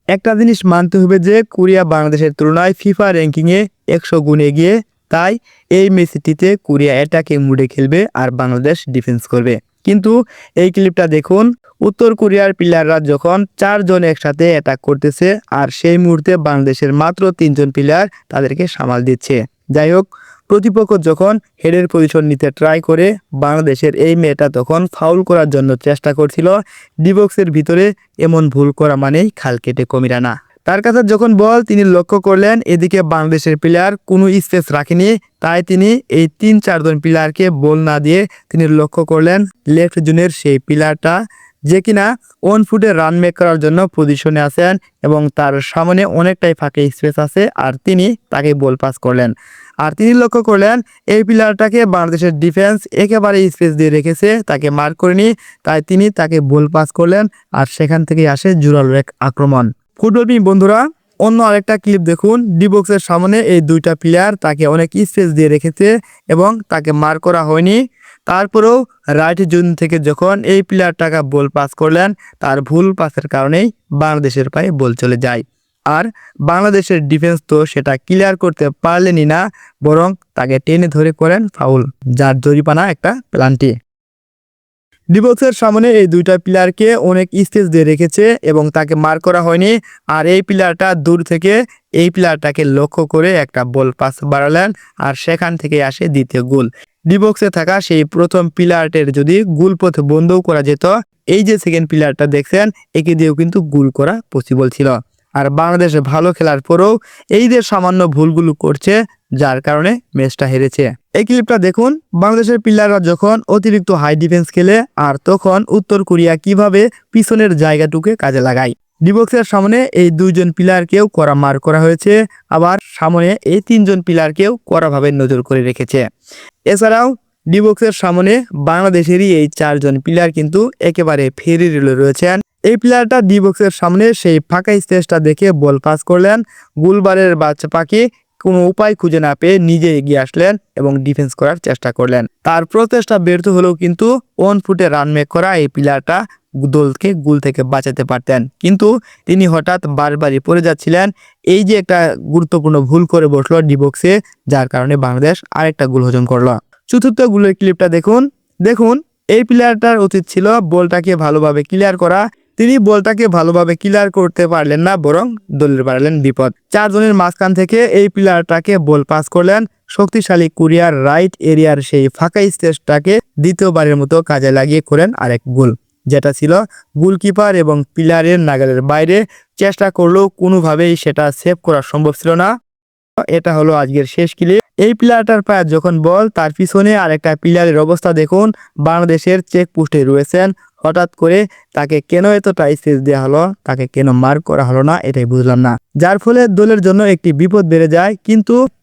একটা জিনিস মানতে হবে যে কোরিয়া বাংলাদেশের তুলনায় ফিফা র্যাঙ্কিংয়ে 100 গুণ এগিয়ে। তাই এই ম্যাচটিতে কোরিয়া অ্যাটাকিং মুডে খেলবে আর বাংলাদেশ ডিফেন্স করবে। কিন্তু এই ক্লিপটা দেখুন, উত্তর কোরিয়ার প্লেয়াররা যখন 4 জন একসাথে অ্যাটাক করতেছে আর সেই মুহূর্তে বাংলাদেশের মাত্র 3 জন প্লেয়ার তাদেরকে সামাল দিচ্ছে। যাই হোক, প্রতিপক্ষ যখন হেডের পজিশন নিতে ট্রাই করে বাংলাদেশের এই মেয়েটা তখন ফাউল করার জন্য চেষ্টা করছিল। ডিবক্সের ভিতরে এমন ভুল করা মানেই খাল কেটে কমিরা না। তার কাছে যখন বল তিনি লক্ষ্য করলেন এদিকে বাংলাদেশের প্লেয়ার কোনো স্পেস রাখেনি, তাই তিনি এই 3-4 জন প্লেয়ারকে বল না দিয়ে তিনি লক্ষ্য করলেন লেফট জোনের সেই প্লেয়ারটা যে কিনা 1 ফুটে রান মেক করার জন্য পজিশনে আছেন এবং তার সামনে অনেকটাই ফাঁকা স্পেস আছে আর তিনি তাকে বল পাস করলেন। আর তিনি লক্ষ্য করলেন এই প্লেয়ারটাকে বাংলাদেশের ডিফেন্স একেবারে স্পেস দিয়ে রেখেছে, তাকে মার্ক করেনি, তাই তিনি তাকে বল পাস করলেন আর সেখান থেকে আসে জোরালো এক আক্রমণ। ফুটবল প্রেমী বন্ধুরা, অন্য আরেকটা ক্লিপ দেখুন। ডিবক্সের সামনে এই দুইটা প্লেয়ার তাকে অনেক স্পেস দিয়ে রেখেছে এবং তাকে মার করা হয়নি। তারপরেও রাইট জোন থেকে যখন এই প্লেয়ারটাকে বল পাস করলেন তার ভুল পাসের কারণেই বাংলাদেশের পায়ে বল চলে যায়। আর বাংলাদেশের ডিফেন্স তো সেটা ক্লিয়ার করতে পারলেনই না, বরং তাকে টেনে ধরে করেন ফাউল, যার জরিমানা একটা পেনাল্টি। ডিবক্সের সামনে এই দুইটা প্লেয়ারকে অনেক স্পেস দিয়ে রেখেছে এবং তাকে মার করা হয়নি। আর এই প্লেয়ারটা দূর থেকে এই প্লেয়ারটাকে লক্ষ্য করে একটা বল পাস বাড়ালেন আর সেখান থেকে আসে দ্বিতীয় গোল। ডিবক্সে থাকা সেই প্রথম প্লেয়ারটির যদি গোল পথ বন্ধও করা যেত, এই যে সেকেন্ড প্লেয়ারটা দেখছেন একে দিয়েও কিন্তু গোল করা পসিবল ছিল। আর বাংলাদেশ ভালো খেলার পরেও এই যে সামান্য ভুলগুলো করছে, যার কারণে ম্যাচটা হেরেছে। এই ক্লিপটা দেখুন, বাংলাদেশের প্লেয়াররা যখন অতিরিক্ত হাই ডিফেন্স খেলে আর তখন উত্তর কোরিয়া কিভাবে পিছনের জায়গাটুকে কাজে লাগায়। ডিবক্সের সামনে এই 2 জন প্লেয়ারকেও কড়া মার করা হয়েছে, আবার সামনে এই 3 জন প্লেয়ারকেও কড়াভাবে নজর করে রেখেছে। এছাড়াও ডিবক্সের সামনে বাংলাদেশেরই এই 4 জন প্লেয়ার কিন্তু একেবারে ফেরি রয়েছেন। এই প্লেয়ারটা ডিবক্সের সামনে সেই ফাঁকা স্পেসটা দেখে বল পাস করলেন। গোলবারের বাচ্চা পাখি কোনো উপায় খুঁজে না পেয়ে নিজে এগিয়ে আসলেন এবং ডিফেন্স করার চেষ্টা করলেন। তার প্রচেষ্টা ব্যর্থ হলেও কিন্তু 1 ফুটে রান মেক করা এই প্লেয়ারটা দলকে গোল থেকে বাঁচাতে পারতেন, কিন্তু তিনি হঠাৎ বারবারই পড়ে যাচ্ছিলেন। এই যে একটা গুরুত্বপূর্ণ ভুল করে বসলো ডিবক্সে, যার কারণে বাংলাদেশ আরেকটা গোল হজম করলো। চতুর্থ গোলের ক্লিপটা দেখুন এই প্লেয়ারটার উচিত ছিল বলটাকে ভালোভাবে ক্লিয়ার করা, তিনি বলটাকে ভালোভাবে ক্লিয়ার করতে পারলেন না, বরং দলের পারলেন বিপদ। 4 জনের মাঝখান থেকে এই প্লেয়ারটাকে বল পাস করলেন। শক্তিশালী কোরিয়ার রাইট এরিয়ার সেই ফাঁকা স্পেসটাকে দ্বিতীয়বারের মতো কাজে লাগিয়ে করেন আরেক গোল, যেটা ছিল গোলকিপার এবং প্লেয়ারের নাগালের বাইরে। চেষ্টা করলেও কোনোভাবেই সেটা সেভ করা সম্ভব ছিল না। এটা হলো আজকের শেষ ক্লিপ। এই প্লেয়ারটার পায়ে যখন বল, তার পিছনে আরেকটা প্লেয়ারের অবস্থা দেখুন, বাংলাদেশের চেক পোস্টে রয়েছেন। হঠাৎ করে তাকে কেন এতটা স্পেস দেওয়া হলো, তাকে কেন মার্ক করা হলো না, এটাই বুঝলাম না, যার ফলে দলের জন্য একটি বিপদ বেড়ে যায়।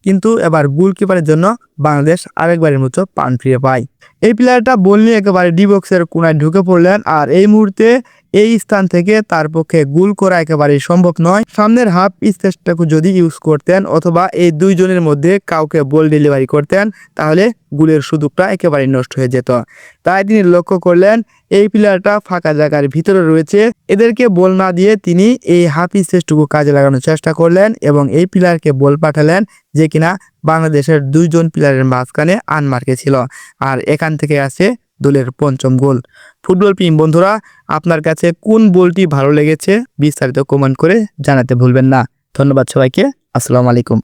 কিন্তু এবার গোলকিপারের জন্য বাংলাদেশ আরেকবারের মতো পান ফিরে পায়। এই প্লেয়ারটা বল নিয়ে একেবারে ডিবক্সের কোনায় ঢুকে পড়লেন আর এই মুহূর্তে এই স্থান থেকে তার পক্ষে গোল করা একেবারেই সম্ভব নয়। সামনের হাফ স্পেসটাকে যদি ইউজ করতেন অথবা এই 2 জনের মধ্যে কাউকে বল ডেলিভারি করতেন, তাহলে গোলের সুযোগটা একেবারেই নষ্ট হয়ে যেত। তাই তিনি লক্ষ্য করলেন এই প্লেয়ারটা ফাঁকা জায়গার ভিতরে রয়েছে, এদেরকে বল না দিয়ে তিনি এই হাফ স্পেসটুকু কাজে লাগানোর চেষ্টা করলেন এবং এই প্লেয়ারকে বল পাঠালেন, যে কিনা বাংলাদেশের 2 জন প্লেয়ারের মাঝখানে আনমার্কে ছিল। আর এখান থেকে আসে দলের 5ম গোল। ফুটবল প্রেমী বন্ধুরা, আপনার কাছে কোন বলটি ভালো লেগেছে বিস্তারিত কমেন্ট করে জানাতে ভুলবেন না। ধন্যবাদ সবাইকে। আসসালামু আলাইকুম।